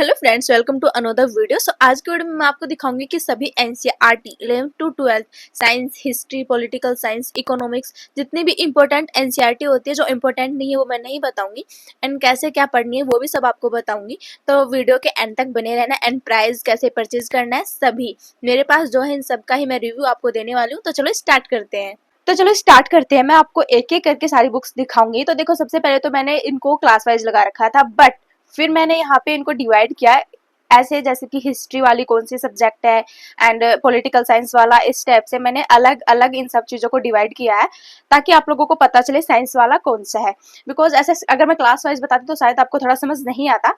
Hello friends, welcome to another video. आज के video में मैं आपको दिखाऊंगी कि सभी NCERT 11th to 12th science, history, political science, economics जितनी भी इंपॉर्टेंट एनसीईआरटी होती है, जो इंपॉर्टेंट नहीं है वो मैं नहीं बताऊंगी, एंड कैसे क्या पढ़नी है वो भी सब आपको बताऊंगी। तो वीडियो के एंड तक बने रहना। एंड प्राइस कैसे परचेज करना है सभी मेरे पास जो है, इन सब का ही मैं रिव्यू आपको देने वाली हूँ। तो चलो स्टार्ट करते हैं। मैं आपको एक एक करके सारी बुक्स दिखाऊंगी। तो देखो, सबसे पहले तो मैंने इनको क्लास वाइज लगा रखा था, बट फिर मैंने यहाँ पे इनको डिवाइड किया है ऐसे, जैसे कि हिस्ट्री वाली कौन सी सब्जेक्ट है एंड पॉलिटिकल साइंस वाला, इस टाइप से मैंने अलग अलग इन सब चीज़ों को डिवाइड किया है ताकि आप लोगों को पता चले साइंस वाला कौन सा है। बिकॉज ऐसे अगर मैं क्लास वाइज बताती तो शायद आपको थोड़ा समझ नहीं आता।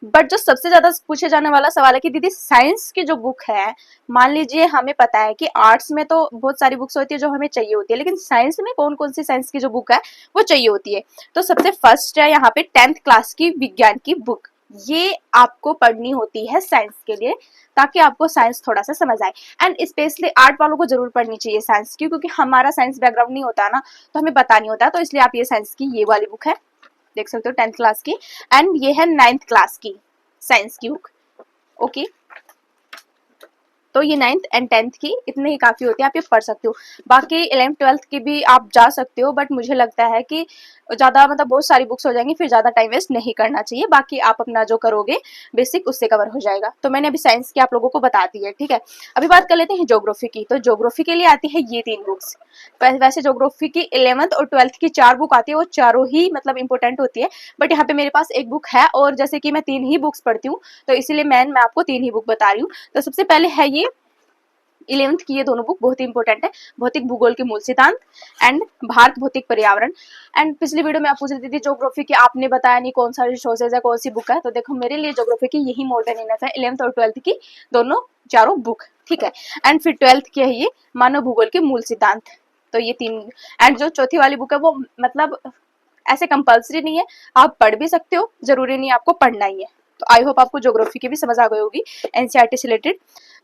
बट जो सबसे ज्यादा पूछे जाने वाला सवाल है कि दीदी साइंस की जो बुक है, मान लीजिए हमें पता है कि आर्ट्स में तो बहुत सारी बुक्स होती है जो हमें चाहिए होती है, लेकिन साइंस में कौन कौन सी साइंस की जो बुक है वो चाहिए होती है। तो सबसे फर्स्ट है यहाँ पे 10th क्लास की विज्ञान की बुक। ये आपको पढ़नी होती है साइंस के लिए, ताकि आपको साइंस थोड़ा सा समझ आए। एंड स्पेशली आर्ट वालों को जरूर पढ़नी चाहिए साइंस की, क्योंकि हमारा साइंस बैकग्राउंड नहीं होता ना, तो हमें पता नहीं होता। तो इसलिए आप ये साइंस की ये वाली बुक है, देख सकते हो, 10th क्लास की। एंड ये है 9th क्लास की साइंस की बुक। ओके, तो ये 9th एंड 10th की इतने ही काफ़ी होते हैं, आप ये पढ़ सकते हो। बाकी 11th 12th की भी आप जा सकते हो, बट मुझे लगता है कि ज़्यादा बहुत सारी बुक्स हो जाएंगी, फिर ज़्यादा टाइम वेस्ट नहीं करना चाहिए। बाकी आप अपना जो करोगे बेसिक उससे कवर हो जाएगा। तो मैंने अभी साइंस की आप लोगों को बता दी है, ठीक है। अभी बात कर लेते हैं ज्योग्राफी की। तो ज्योग्राफी के लिए आती है ये 3 बुक्स। वैसे ज्योग्राफी की 11th और 12th की 4 बुक आती है, वो चारों ही इंपॉर्टेंट होती है, बट यहाँ पे मेरे पास एक बुक है, और जैसे कि मैं 3 ही बुक्स पढ़ती हूँ तो इसीलिए मैं आपको 3 ही बुक बता रही हूँ। तो सबसे पहले है ये 11th की, ये दोनों बुक बहुत ही इंपॉर्टेंट है, भौतिक भूगोल के मूल सिद्धांत एंड भारत भौतिक पर्यावरण। एंड पिछली वीडियो में आप पूछ रही थी ज्योग्राफी की, आपने बताया नहीं कौन सा रिसोर्सेज है, कौन सी बुक है। तो देखो, मेरे लिए ज्योग्राफी की यही मोर देन इनफ है, 11th और 12th की दोनों चारों बुक, ठीक है। एंड फिर 12th की है ये मानव भूगोल के मूल सिद्धांत। तो ये 3। एंड जो चौथी वाली बुक है वो ऐसे कंपल्सरी नहीं है, आप पढ़ भी सकते हो, जरूरी नहीं आपको पढ़ना ही है। तो आई होप आपको ज्योग्राफी की भी समझ आ गई होगी एनसीईआरटी से रिलेटेड।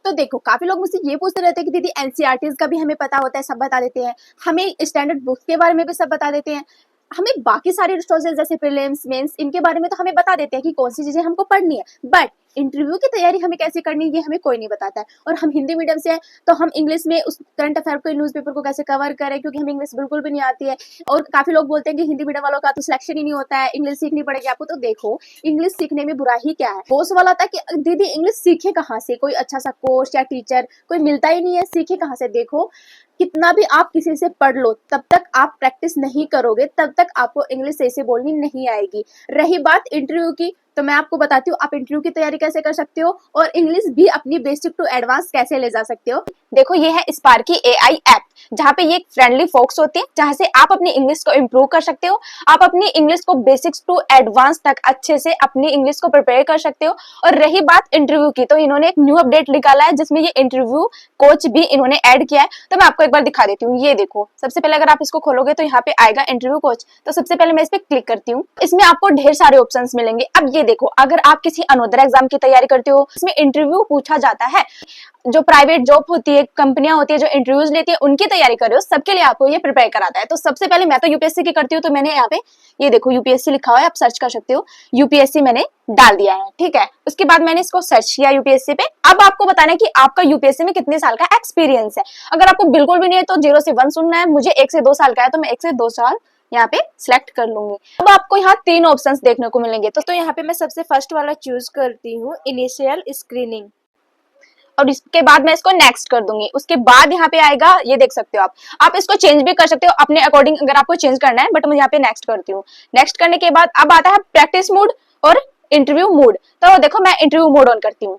तो देखो, काफी लोग मुझसे ये पूछते रहते हैं कि दीदी एनसीईआरटीज का भी हमें पता होता है, सब बता देते हैं, हमें स्टैंडर्ड बुक्स के बारे में भी सब बता देते हैं, हमें बाकी सारे रिसोर्सेज जैसे प्रीलिम्स मेंस इनके बारे में तो हमें बता देते हैं कि कौन सी चीजें हमको पढ़नी है, बट इंटरव्यू की तैयारी हमें कैसे करनी है ये हमें कोई नहीं बताता है। और हम हिंदी मीडियम से हैं, तो हम इंग्लिश में उस करंट अफेयर को, न्यूज़पेपर को कैसे कवर करें, क्योंकि हमें इंग्लिश बिल्कुल भी नहीं आती है। और काफी लोग बोलते हैं कि हिंदी मीडियम वालों का तो सिलेक्शन ही नहीं होता है, इंग्लिश सीखनी पड़ेगी आपको। तो देखो, इंग्लिश सीखने में बुरा ही क्या है। वो सवाल आता है कि दीदी इंग्लिश सीखे कहाँ से, कोई अच्छा सा कोर्स या टीचर कोई मिलता ही नहीं है, सीखे कहाँ से। देखो, कितना भी आप किसी से पढ़ लो, तब तक आप प्रैक्टिस नहीं करोगे, तब तक आपको इंग्लिश सही से बोलनी नहीं आएगी। रही बात इंटरव्यू की, तो मैं आपको बताती हूँ आप इंटरव्यू की तैयारी कैसे कर सकते हो, और इंग्लिश भी अपनी बेसिक टू एडवांस कैसे ले जा सकते हो। देखो, ये है स्पार्की एआई ऐप, जहाँ पे ये फ्रेंडली फोक्स होते हैं, जहाँ से आप अपनी इंग्लिश को इम्प्रूव कर सकते हो। आप अपनी इंग्लिश को बेसिक्स टू एडवांस तक अच्छे से अपनी इंग्लिश को प्रिपेयर कर सकते हो। और रही बात इंटरव्यू की, तो इन्होंने एक न्यू अपडेट निकाला है जिसमें ये इंटरव्यू कोच भी इन्होंने ऐड किया है। तो मैं आपको एक बार दिखा देती हूँ। ये देखो, सबसे पहले अगर आप इसको खोलोगे तो यहाँ पे आएगा इंटरव्यू कोच। तो सबसे पहले मैं इस पे क्लिक करती हूँ। इसमें आपको ढेर सारे ऑप्शन मिलेंगे। अब ये देखो, अगर आप किसी अनोदर एग्जाम की तैयारी करते हो, इसमें इंटरव्यू पूछा जाता है। जो प्राइवेट जॉब होती है, कंपनियां होती है जो इंटरव्यूज लेती है, उनकी तैयारी कर रहे हो, सबके लिए आपको ये प्रिपेयर कराता है। तो सबसे पहले मैं तो यूपीएससी की करती हूँ, तो मैंने यहाँ पे ये देखो यूपीएससी लिखा हुआ है, आप सर्च कर सकते हो। यूपीएससी मैंने डाल दिया है, ठीक है। उसके बाद मैंने इसको सर्च किया यूपीएससी पे। अब आपको बताना है कि आपका यूपीएससी में कितने साल का एक्सपीरियंस है। अगर आपको बिल्कुल भी नहीं है तो 0 से 1 सुनना है। मुझे 1 से 2 साल का है, तो मैं 1 से 2 साल यहाँ पे सिलेक्ट कर लूंगी। अब आपको यहाँ 3 ऑप्शंस देखने को मिलेंगे। तो यहाँ पे मैं सबसे फर्स्ट वाला चूज करती हूँ, इनिशियल स्क्रीनिंग, और इसके बाद मैं इसको नेक्स्ट कर दूंगी। उसके बाद यहाँ पे आएगा, ये देख सकते हो आप इसको चेंज भी कर सकते हो अपने अकॉर्डिंग, अगर आपको चेंज करना है, बट मैं यहाँ पे नेक्स्ट करती हूँ। नेक्स्ट करने के बाद अब आता है प्रैक्टिस मोड और इंटरव्यू मोड। तो देखो, मैं इंटरव्यू मोड ऑन करती हूँ।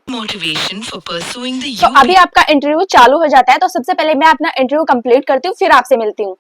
तो अभी आपका इंटरव्यू चालू हो जाता है। तो सबसे पहले मैं अपना इंटरव्यू कंप्लीट करती हूँ, फिर आपसे मिलती हूँ।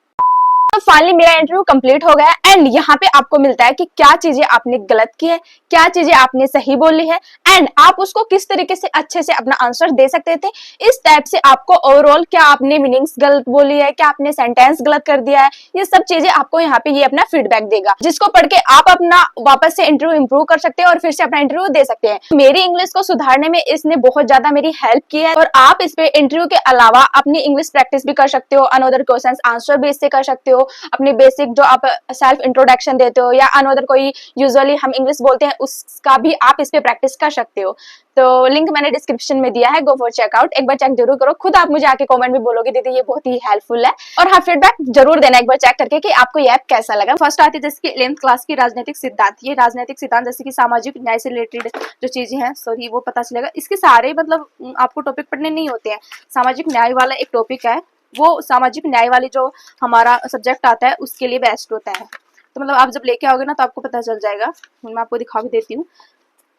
तो फाइनली मेरा इंटरव्यू कंप्लीट हो गया। एंड यहाँ पे आपको मिलता है कि क्या चीजें आपने गलत की है, क्या चीजें आपने सही बोली है, एंड आप उसको किस तरीके से अच्छे से अपना आंसर दे सकते थे। इस टाइप से आपको ओवरऑल क्या आपने मीनिंग्स गलत बोली है, क्या आपने सेंटेंस गलत कर दिया है, ये सब चीजें आपको यहाँ पे ये अपना फीडबैक देगा, जिसको पढ़ के आप अपना वापस से इंटरव्यू इंप्रूव कर सकते हैं और फिर से अपना इंटरव्यू दे सकते हैं। मेरी इंग्लिश को सुधारने में इसने बहुत ज्यादा मेरी हेल्प की है। और आप इस पे इंटरव्यू के अलावा अपनी इंग्लिश प्रैक्टिस भी कर सकते हो, अनदर क्वेश्चंस आंसर भी इससे कर सकते हो। अपनी बेसिक जो आप सेल्फ इंट्रोडक्शन देते हो, या अनदर कोई यूजुअली हम इंग्लिश बोलते हैं उसका भी आप इस पे प्रैक्टिस कर सकते हो। तो लिंक मैंने डिस्क्रिप्शन में दिया है, गो फॉर चेकआउट, एक बार चेक जरूर करो। खुद आप मुझे आके कमेंट में बोलोगे दीदी ये बहुत ही हेल्पफुल है, और हाँ फीडबैक जरूर देना एक बार चेक करके कि आपको ये ऐप कैसा लगा। फर्स्ट आती है जैसे कि 11th क्लास की राजनीतिक सिद्धांत। ये राजनीतिक सिद्धांत जैसे कि सामाजिक न्याय से रिलेटेड जो चीजें हैं सॉरी वो पता चलेगा। इसके सारे मतलब आपको टॉपिक पढ़ने नहीं होते हैं। सामाजिक न्याय वाला एक टॉपिक है, वो सामाजिक न्याय वाली जो हमारा सब्जेक्ट आता है उसके लिए बेस्ट होता है। तो मतलब आप जब लेके आओगे ना तो आपको पता चल जाएगा। मैं आपको दिखा भी देती हूँ।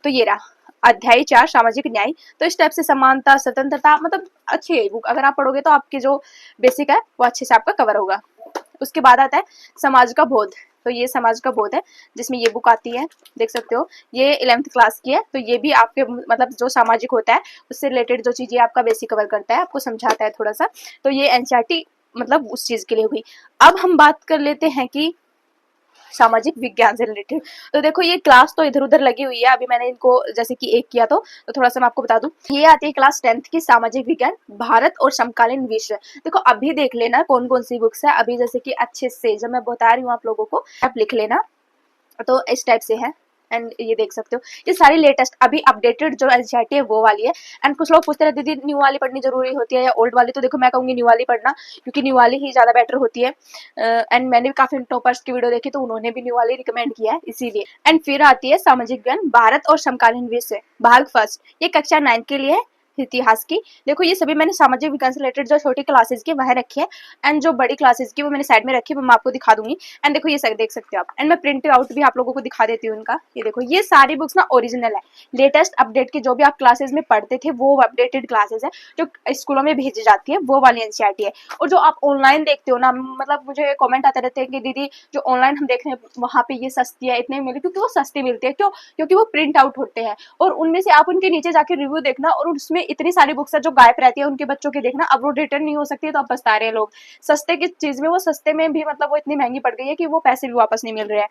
तो ये रहा अध्याय 4 सामाजिक न्याय। तो इस टाइप से समानता, स्वतंत्रता, मतलब अच्छी है बुक। अगर आप पढ़ोगे तो आपके जो बेसिक है वो अच्छे से आपका कवर होगा। उसके बाद आता है समाज का बोध। तो ये समाज का बोध है जिसमें ये बुक आती है, देख सकते हो। ये 11th क्लास की है। तो ये भी आपके मतलब जो सामाजिक होता है उससे रिलेटेड जो चीजें आपका बेसिक कवर करता है, आपको समझाता है थोड़ा सा। तो ये एनसीईआरटी मतलब उस चीज के लिए हुई। अब हम बात कर लेते हैं कि सामाजिक विज्ञान से रिलेटेड। तो देखो ये क्लास तो इधर उधर लगी हुई है, अभी मैंने इनको जैसे कि एक किया तो थोड़ा सा मैं आपको बता दूं। ये आती है क्लास 10th की सामाजिक विज्ञान, भारत और समकालीन विश्व। देखो अभी देख लेना कौन कौन सी बुक्स है अभी, जैसे कि अच्छे से जब मैं बता रही हूँ आप लोगों को आप लिख लेना। तो इस टाइप से है। एंड ये देख सकते हो ये सारी लेटेस्ट अभी अपडेटेड जो एनसीईआरटी है वो वाली है। एंड कुछ लोग पूछते रहते दीदी न्यू वाली पढ़नी जरूरी होती है या ओल्ड वाली। तो देखो मैं कहूँगी न्यू वाली पढ़ना, क्योंकि न्यू वाली ही ज्यादा बेटर होती है। एंड मैंने भी काफी टॉपर्स की वीडियो देखी तो उन्होंने भी न्यू वाली रिकमेंड किया है इसीलिए। एंड फिर आती है सामाजिक ज्ञान, भारत और समकालीन विश्व, भाग फर्स्ट। ये कक्षा 9 के लिए है, इतिहास की। देखो ये सभी मैंने सामाजिक विज्ञान से रिलेटेड जो छोटी क्लासेस की वह रखी है, एंड जो बड़ी क्लासेस की वो मैंने साइड में रखी है, वो मैं आपको दिखा दूंगी। एंड देखो ये सब देख सकते हो आप। एंड मैं प्रिंट आउट भी आप लोगों को दिखा देती हूँ इनका। ये देखो ये सारी बुक्स ना ओरिजिनल है, लेटेस्ट अपडेट की। जो भी आप क्लासेस में पढ़ते थे वो अपडेटेड क्लासेस है जो स्कूलों में भेजी जाती है, वो वाली एनसीईआरटी है। और जो आप ऑनलाइन देखते हो ना, मतलब मुझे कॉमेंट आते रहते हैं कि दीदी जो ऑनलाइन हम देख रहे हैं वहाँ पे ये सस्ती है इतने मिले, क्योंकि वो सस्ती मिलती है। क्यों? क्योंकि वो प्रिंट आउट होते हैं। और उनमें से आप उनके नीचे जाके रिव्यू देखना, और उसमें इतनी सारी बुक्स है जो गायब रहती है उनके बच्चों की देखना। अब वो रिटर्न नहीं हो सकती है तो अब पछता रहे हैं लोग। सस्ते की चीज में वो सस्ते में भी मतलब वो इतनी महंगी पड़ गई है कि वो पैसे भी वापस नहीं मिल रहे हैं।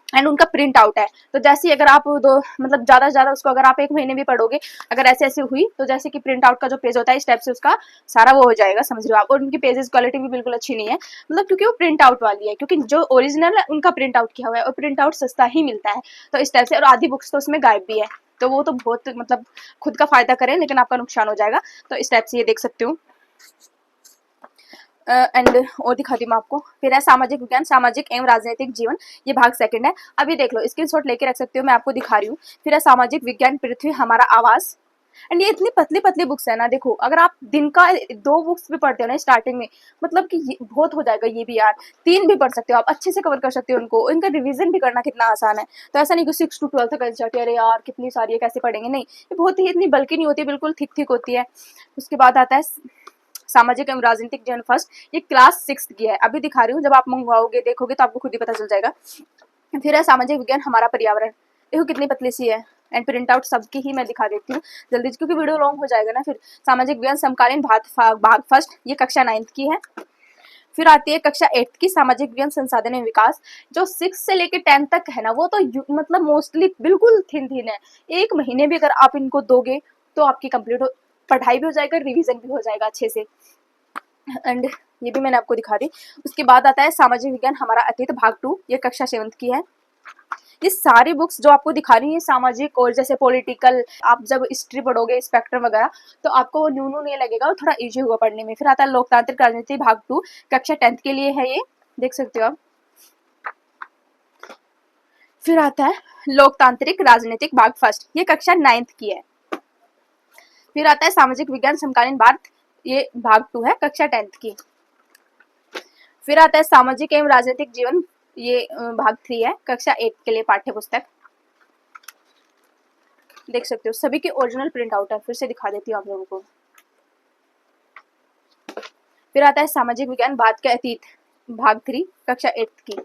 एंड उनका प्रिंट आउट है। तो जैसे अगर आप दो मतलब ज्यादा से ज्यादा उसको अगर आप 1 महीने भी पढ़ोगे, अगर ऐसे ऐसे हुई तो जैसे कि प्रिंट आउट का जो पेज होता है इस टाइप से उसका सारा वो हो जाएगा, समझ रहे हो आप। और उनकी पेजेस क्वालिटी भी बिल्कुल अच्छी नहीं है, मतलब क्योंकि वो प्रिंट आउट वाली है। क्योंकि जो ओरिजिनल है उनका प्रिंट आउट किया हुआ है, और प्रिंट आउट सस्ता ही मिलता है। तो इस टाइप से। और आधी बुक्स तो उसमें गायब भी है। तो वो तो बहुत मतलब खुद का फायदा करें लेकिन आपका नुकसान हो जाएगा। तो इस टाइप से ये देख सकते हो। एंड और दिखाती हूँ मैं आपको। फिर है सामाजिक विज्ञान, सामाजिक एवं राजनीतिक जीवन। ये भाग सेकंड है। अभी देख लो स्क्रीनशॉट लेके रख सकते हो, मैं आपको दिखा रही हूँ। फिर है सामाजिक विज्ञान, पृथ्वी हमारा आवास। एंड ये इतनी पतली पतली बुक्स है ना। देखो अगर आप दिन का 2 बुक्स भी पढ़ते हो ना स्टार्टिंग में, मतलब कि बहुत हो जाएगा। ये भी यार 3 भी पढ़ सकते हो आप, अच्छे से कवर कर सकते हो उनको। इनका रिवीजन भी करना कितना आसान है। तो ऐसा नहीं कि 6 to 12 तक एनसीईआरटी, अरे यार कितनी सारी है कैसे पढ़ेंगे। नहीं, ये बहुत ही इतनी बल्कि नहीं होती, बिल्कुल थिक थिक होती है। उसके बाद आता है सामाजिक एवं राजनीतिक जीवन फर्स्ट। ये क्लास 6 की है, अभी दिखा रही हूँ। जब आप मंगवाओगे देखोगे तो आपको खुद ही पता चल जाएगा। फिर है सामाजिक विज्ञान, हमारा पर्यावरण। देखो कितनी पतली सी है। एंड प्रिंट आउट सबकी ही मैं दिखा देती हूँ जल्दी, क्योंकि वीडियो लॉन्ग हो जाएगा ना फिर। सामाजिक विज्ञान समकालीन भाग फर्स्ट, ये कक्षा 9 की है। फिर आती है कक्षा 8 की सामाजिक विज्ञान, संसाधन एवं विकास। जो 6 से लेके 10 तक है ना, वो तो मतलब मोस्टली बिल्कुल थिन थिन है। 1 महीने भी अगर आप इनको दोगे तो आपकी कंप्लीट पढ़ाई भी हो जाएगा, रिवीजन भी हो जाएगा अच्छे से। एंड ये भी मैंने आपको दिखा दी। उसके बाद आता है सामाजिक विज्ञान, हमारा अतीत, भाग 2। ये कक्षा 7 की है। ये सारी बुक्स जो आपको दिखा रही है सामाजिक और जैसे पॉलिटिकल, आप जब हिस्ट्री पढ़ोगे स्पेक्ट्रम वगैरह तो आपको न्यू न्यू नहीं लगेगा और थोड़ा इजी होगा पढ़ने में। फिर आता है लोकतांत्रिक राजनीति, भाग 2। कक्षा 10 के लिए है, ये देख सकते हो आप। फिर आता है लोकतांत्रिक राजनीतिक, भाग फर्स्ट। ये कक्षा 9 की है। फिर आता है सामाजिक विज्ञान, समकालीन भारत। ये भाग 2 है, कक्षा 10 की। फिर आता है सामाजिक एवं राजनीतिक जीवन, ये भाग 3 है, कक्षा 8 के लिए पाठ्य पुस्तक। देख सकते हो सभी की ओरिजिनल प्रिंट आउट है। फिर से दिखा देती हूँ आप लोगों को। फिर आता है सामाजिक विज्ञान, भारत के अतीत, भाग 3, कक्षा 8 की।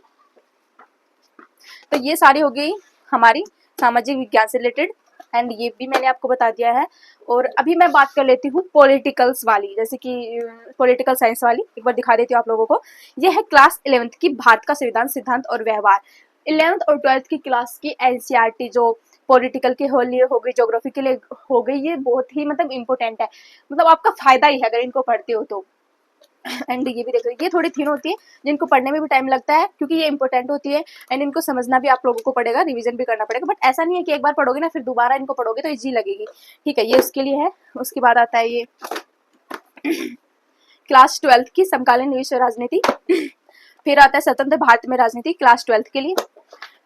तो ये सारी हो गई हमारी सामाजिक विज्ञान से रिलेटेड, एंड ये भी मैंने आपको बता दिया है। और अभी मैं बात कर लेती हूँ पॉलिटिकल्स वाली, जैसे कि पॉलिटिकल साइंस वाली। एक बार दिखा देती हूँ आप लोगों को। ये है क्लास 11th की, भारत का संविधान, सिद्धांत और व्यवहार। 11th और 12th की क्लास की एनसीईआरटी जो पॉलिटिकल के लिए हो गई, ज्योग्राफी के लिए हो गई, ये बहुत ही मतलब इम्पोर्टेंट है। मतलब आपका फायदा ही है अगर इनको पढ़ते हो तो। एंड ये भी देखो, ये थोड़ी थिन होती है, जिनको पढ़ने में भी टाइम लगता है क्योंकि ये इंपॉर्टेंट होती है एंड इनको समझना भी आप लोगों को पड़ेगा, रिवीजन भी करना पड़ेगा, बट ऐसा नहीं है कि एक बार पढ़ोगे ना फिर दोबारा इनको पढ़ोगे तो इजी लगेगी। ठीक है, ये उसके लिए है। उसके बाद आता है ये क्लास 12 की समकालीन विश्व राजनीति। फिर आता है स्वतंत्र भारत में राजनीति, क्लास 12 के लिए।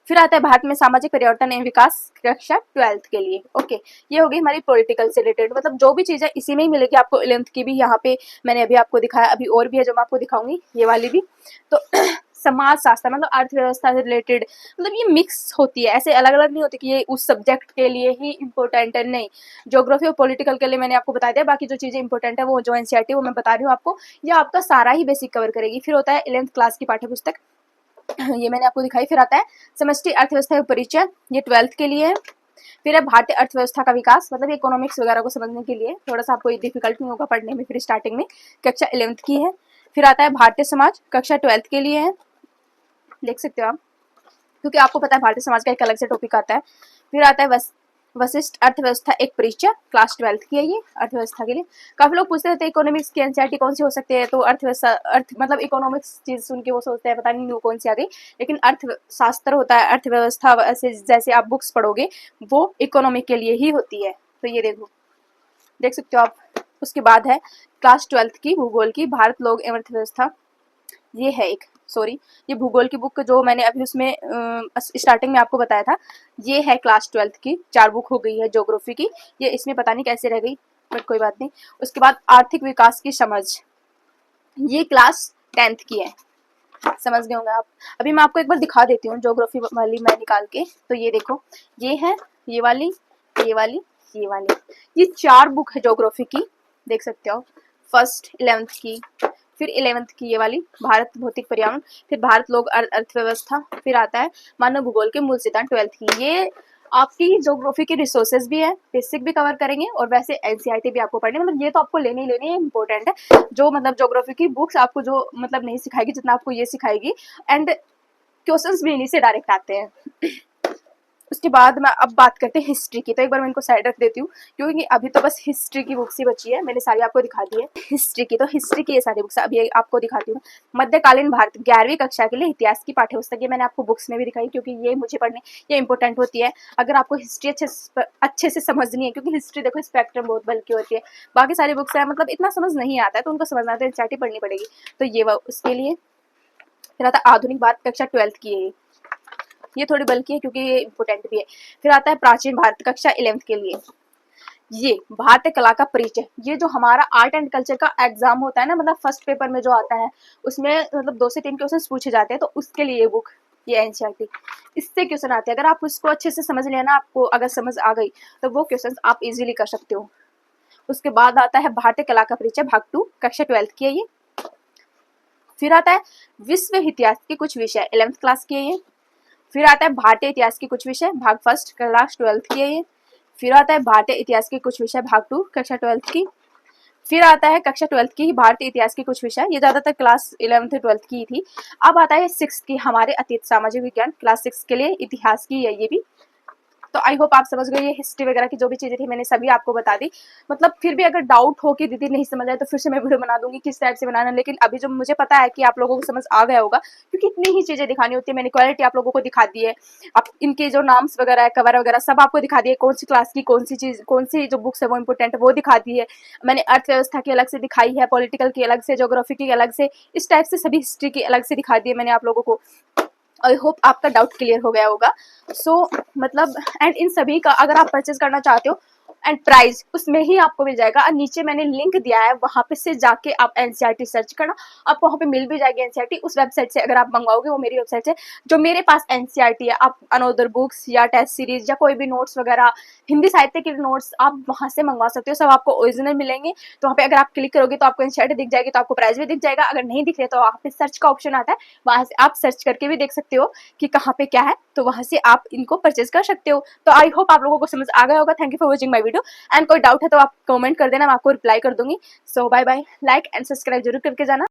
फिर आता है भारत में सामाजिक परिवर्तन एवं विकास, कक्षा 12 के लिए। ओके, ये हो गई हमारी पॉलिटिकल से रिलेटेड, मतलब जो भी चीज़ है इसी में ही मिलेगी आपको। 11th की भी यहाँ पे मैंने अभी आपको दिखाया, अभी और भी है जो मैं आपको दिखाऊंगी, ये वाली भी। तो समाज शास्त्र मतलब अर्थव्यवस्था से रिलेटेड, मतलब ये मिक्स होती है, ऐसे अलग अलग नहीं होती कि ये उस सब्जेक्ट के लिए ही इम्पोर्टेंट है, नहीं। ज्योग्राफी और पॉलिटिकल के लिए मैंने आपको बता दिया, बाकी जो चीज़ें इंपॉर्टेंट है वो जो एनसीईआरटी वो मैं बता रही हूँ आपको, ये आपका सारा ही बेसिक कवर करेगी। फिर होता है 11th क्लास की पाठ्य पुस्तक, ये मैंने आपको दिखाई। फिर आता है समष्टि अर्थव्यवस्था परिचय, ये 12th के लिए है। फिर है भारतीय अर्थव्यवस्था का विकास, मतलब इकोनॉमिक्स वगैरह को समझने के लिए, थोड़ा सा आपको डिफिकल्ट नहीं होगा पढ़ने में, फिर स्टार्टिंग में, कक्षा 11th की है। फिर आता है भारतीय समाज, कक्षा 12th के लिए है, देख सकते हो आप, क्योंकि आपको पता है भारतीय समाज का एक अलग से टॉपिक आता है। फिर आता है वशिष्ठ अर्थव्यवस्था एक परिचय, क्लास 12th की है ये, अर्थव्यवस्था के लिए। काफी लोग पूछते रहते हैं इकोनॉमिक्स की एनसीईआरटी कौन सी हो सकती है, तो अर्थव्यवस्था मतलब इकोनॉमिक्स चीज सुन के वो सोचते हैं पता नहीं वो कौन सी आ गई, लेकिन अर्थशास्त्र होता है, अर्थव्यवस्था जैसे आप बुक्स पढ़ोगे वो इकोनॉमी के लिए ही होती है। तो ये देखो, देख सकते हो आप। उसके बाद है क्लास 12th की भूगोल की, भारत लोग एवं अर्थव्यवस्था, ये है एक, सॉरी, ये भूगोल की बुक जो मैंने अभी उसमें स्टार्टिंग में आपको बताया था, ये है क्लास 12th की, 4 बुक हो गई है ज्योग्राफी की, ये इसमें पता नहीं कैसे रह गई, बट कोई बात नहीं। उसके बाद आर्थिक विकास की समझ, ये क्लास 10th की है, समझ गए होंगे आप। अभी मैं आपको एक बार दिखा देती हूँ ज्योग्राफी वाली मैं निकाल के, तो ये देखो, ये है, ये वाली, ये वाली, ये वाली, ये 4 बुक है ज्योग्राफी की, देख सकते हो। फर्स्ट 11th की, फिर 11th की ये वाली भारत भौतिक पर्यावरण, फिर भारत लोग अर्थव्यवस्था, फिर आता है मानव भूगोल के मूल सिद्धांत 12th की। ये आपकी ज्योग्राफी के रिसोर्सेज भी है, बेसिक भी कवर करेंगे और वैसे एनसीईआरटी भी आपको पढ़नी, मतलब ये तो आपको लेनी ही लेनी है, इंपॉर्टेंट है। जो मतलब ज्योग्राफी की बुक्स आपको जो मतलब नहीं सिखाएगी जितना आपको ये सिखाएगी, एंड क्वेश्चंस भी इन्हीं से डायरेक्ट आते हैं। उसके बाद मैं अब बात करते हैं हिस्ट्री की, तो एक बार मैं इनको साइड रख देती हूँ क्योंकि अभी तो बस हिस्ट्री की बुक्स ही बची है, मैंने सारी आपको दिखा दी है हिस्ट्री की। तो हिस्ट्री की ये सारी बुक्स अभी आपको दिखाती हूँ। मध्यकालीन भारत 11वीं कक्षा के लिए इतिहास की पाठ्य पुस्तक, ये मैंने आपको बुक्स में भी दिखाई क्योंकि ये मुझे पढ़ने ये इंपॉर्टेंट होती है अगर आपको हिस्ट्री अच्छे से समझनी है, क्योंकि हिस्ट्री देखो स्पेक्ट्रम बहुत बल्कि होती है, बाकी सारी बुक्स है मतलब इतना समझ नहीं आता है, तो उनको समझना तो एनसीईआरटी पढ़नी पड़ेगी, तो ये उसके लिए। फिर आता है आधुनिक भारत, कक्षा 12th की है ये थोड़ी बल्कि है क्योंकि ये इंपोर्टेंट भी है। फिर आता है प्राचीन भारत, कक्षा 11th के लिए, ये भारतीय कला का परिचय, ये जो हमारा आर्ट एंड कल्चर का एग्जाम होता है ना, मतलब फर्स्ट पेपर में जो आता है उसमें मतलब 2 से 3 क्वेश्चन पूछे जाते हैं, तो उसके लिए ये बुक, ये एनसीईआरटी, इससे क्वेश्चन आते हैं। अगर आप उसको अच्छे से समझ लिया ना, आपको अगर समझ आ गई तो वो क्वेश्चन आप इजीली कर सकते हो। उसके बाद आता है भारतीय कला का परिचय भाग 2, कक्षा 12th की है ये। फिर आता है विश्व इतिहास के कुछ विषय, 11th क्लास की है ये। फिर आता है भारतीय इतिहास के कुछ विषय, भाग 1 क्लास 12th की है ये। फिर आता है भारतीय इतिहास के कुछ विषय, भाग 2 कक्षा 12th की। फिर आता है कक्षा 12th की भारतीय इतिहास के कुछ विषय, ये ज्यादातर क्लास 11th 12th की थी। अब आता है 6 की हमारे अतीत सामाजिक विज्ञान, क्लास 6 के लिए इतिहास की है ये भी। तो आई होप आप समझ गए, ये हिस्ट्री वगैरह की जो भी चीजें थी मैंने सभी आपको बता दी। मतलब फिर भी अगर डाउट हो कि दीदी नहीं समझ आए तो फिर से मैं वीडियो बना दूंगी किस टाइप से बनाना, लेकिन अभी जो मुझे पता है कि आप लोगों को समझ आ गया होगा क्योंकि इतनी ही चीजें दिखानी होती है, मैंने क्वालिटी आप लोगों को दिखा दी है, आप इनके जो नाम्स वगैरह है, कवर वगैरह सब आपको दिखा दिए, कौन सी क्लास की कौन सी चीज, कौन सी जो बुक्स है वो इंपॉर्टेंट है वो दिखा दी है मैंने, अर्थव्यवस्था की अलग से दिखाई है, पॉलिटिकल की अलग से, ज्योग्राफी की अलग से, इस टाइप से सभी हिस्ट्री की अलग से दिखा दी है मैंने आप लोगों को। आई होप आपका डाउट क्लियर हो गया होगा। सो मतलब एंड इन सभी का अगर आप परचेज करना चाहते हो एंड प्राइस उसमें ही आपको मिल जाएगा, और नीचे मैंने लिंक दिया है वहां पे से जाके आप एनसीईआरटी सर्च करना, आपको वहां पे मिल भी जाएगी एनसीईआरटी। उस वेबसाइट से अगर आप मंगवाओगे, वो मेरी वेबसाइट से जो मेरे पास एनसीईआरटी है, आप अनोदर बुक्स या टेस्ट सीरीज या कोई भी नोट्स वगैरह हिंदी साहित्य के नोट्स आप वहां से मंगवा सकते हो, सब आपको ओरिजिनल मिलेंगे। तो वहाँ पे अगर आप क्लिक करोगे तो आपको एनसीईआरटी दिख जाएगी, तो आपको प्राइस भी दिख जाएगा। अगर नहीं दिख रहे तो वहाँ पे सर्च का ऑप्शन आता है, वहां से आप सर्च करके भी देख सकते हो कि कहाँ पे क्या है, तो वहां से आप इनको परचेज कर सकते हो। तो आई होप आप लोगों को समझ आ गया होगा। Thank you for watching my video, and कोई डाउट है तो आप कमेंट कर देना, मैं आपको रिप्लाई कर दूंगी। So bye bye, like and subscribe जरूर करके जाना।